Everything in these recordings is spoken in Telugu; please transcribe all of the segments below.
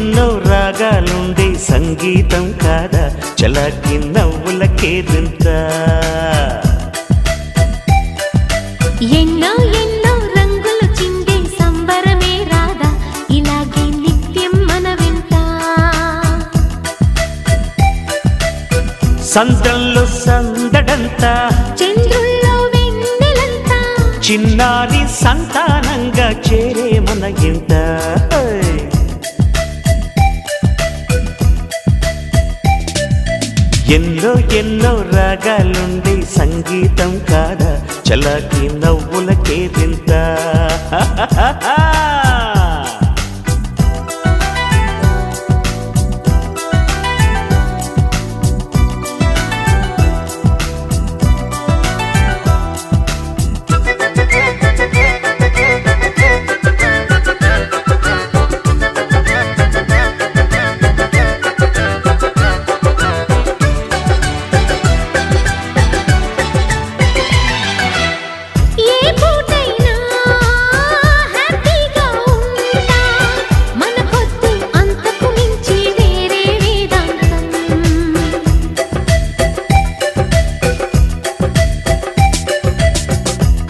ఎన్నో రాగాలుండే సంగీతం కాదా చలాకి నవ్వులకేదింత ఎన్నో ఎన్నో రంగులు చిందే సంబరమే రాదా ఇలాగే నిత్యం మన వెంట సంద్రంలో సందడంతా చంద్రుల్లో వెన్నెలంతా చిన్నారి సంతానంగా చేరే మన ఇంట ఎన్నో ఎన్నో రాగాలుండే సంగీతం కాదా చలాకి నవ్వులకేదింత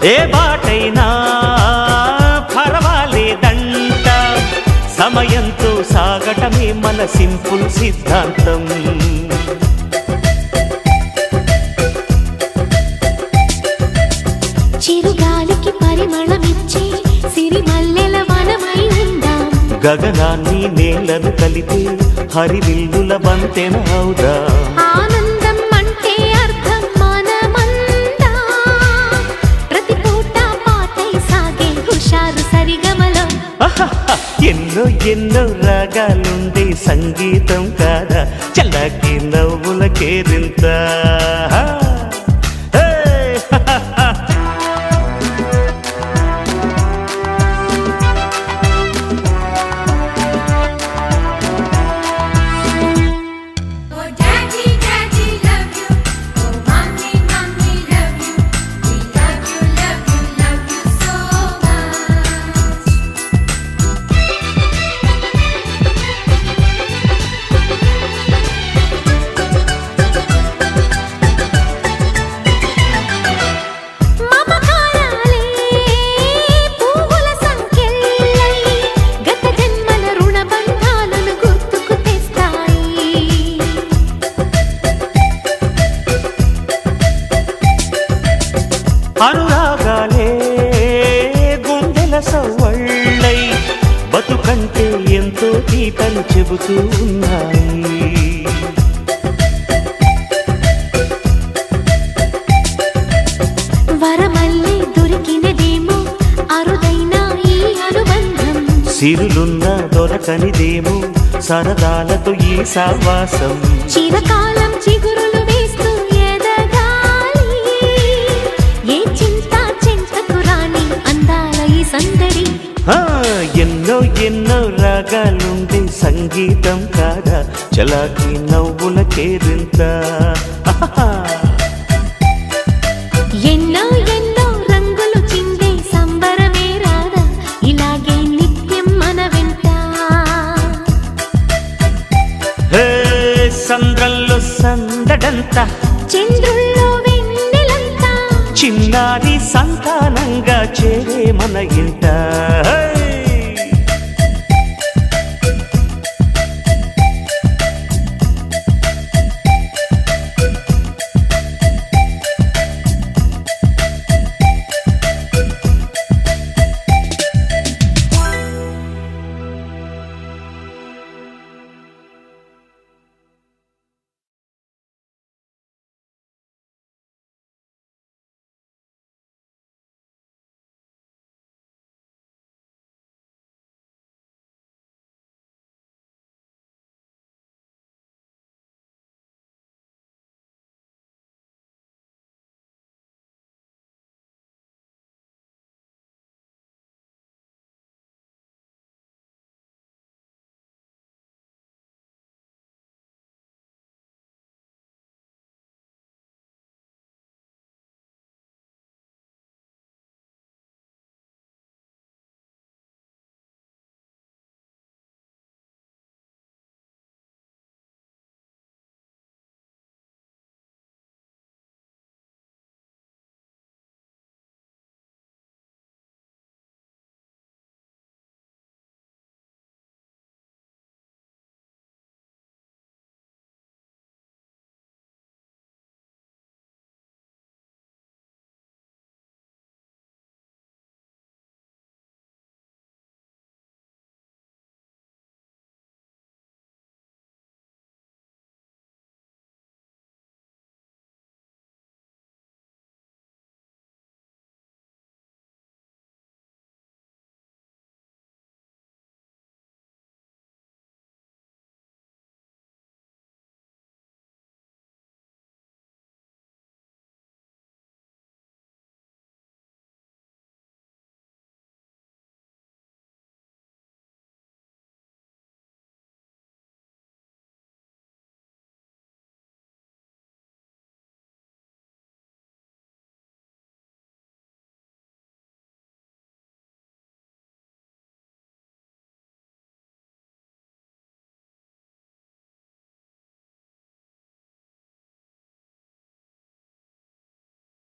ఏ బాటైనా పర్వాలేదంట సమయంతో సాగటమే మన సింపుల్ సిద్ధాంతం చిరుగాలికి పరిమళమిచ్చే సిరిమల్లెల వనమై ఉందాం గగనాన్ని నేలను కలిపే హరివిల్లుల బంతెన అవుదాం ఆనందం అంటే అర్థం మనమందా ప్రతి పూట పాటై సాగే హుషారు సరిగమలో ఎన్నో ఎన్నో రాగాలుండే సంగీతం కాదా చలాకి నవ్వులకేదింత అనురాగాలే గుండెల సవ్వళ్ళై బతుకంటే ఎంతో తీటని చెబుతూ ఉన్నాయి వరమల్లి దొరికినదేమో అరుదైన ఈ అనుబంధం సిరులున్న దొరకనిదేమో సరదాలతో ఈ సావాసం చిరకాలం చిగురులు వేస్తూ ఎదగాలి ఏ చింత చింతకు రాని అందాల ఈ సందడి ఎన్నో ఎన్నో రాగాలుండే సంగీతం కాదా చలాకి నవ్వులకేదింత ఎన్నో ఎన్నో రంగులు చిందే సంబరమే రాదా ఇలాగే నిత్యం మన వెంట సంద్రంలో సందడంతా చంద్రుల్లో వెన్నెలంతా చిన్నారి సంతానంగా చేరే మన ఇంట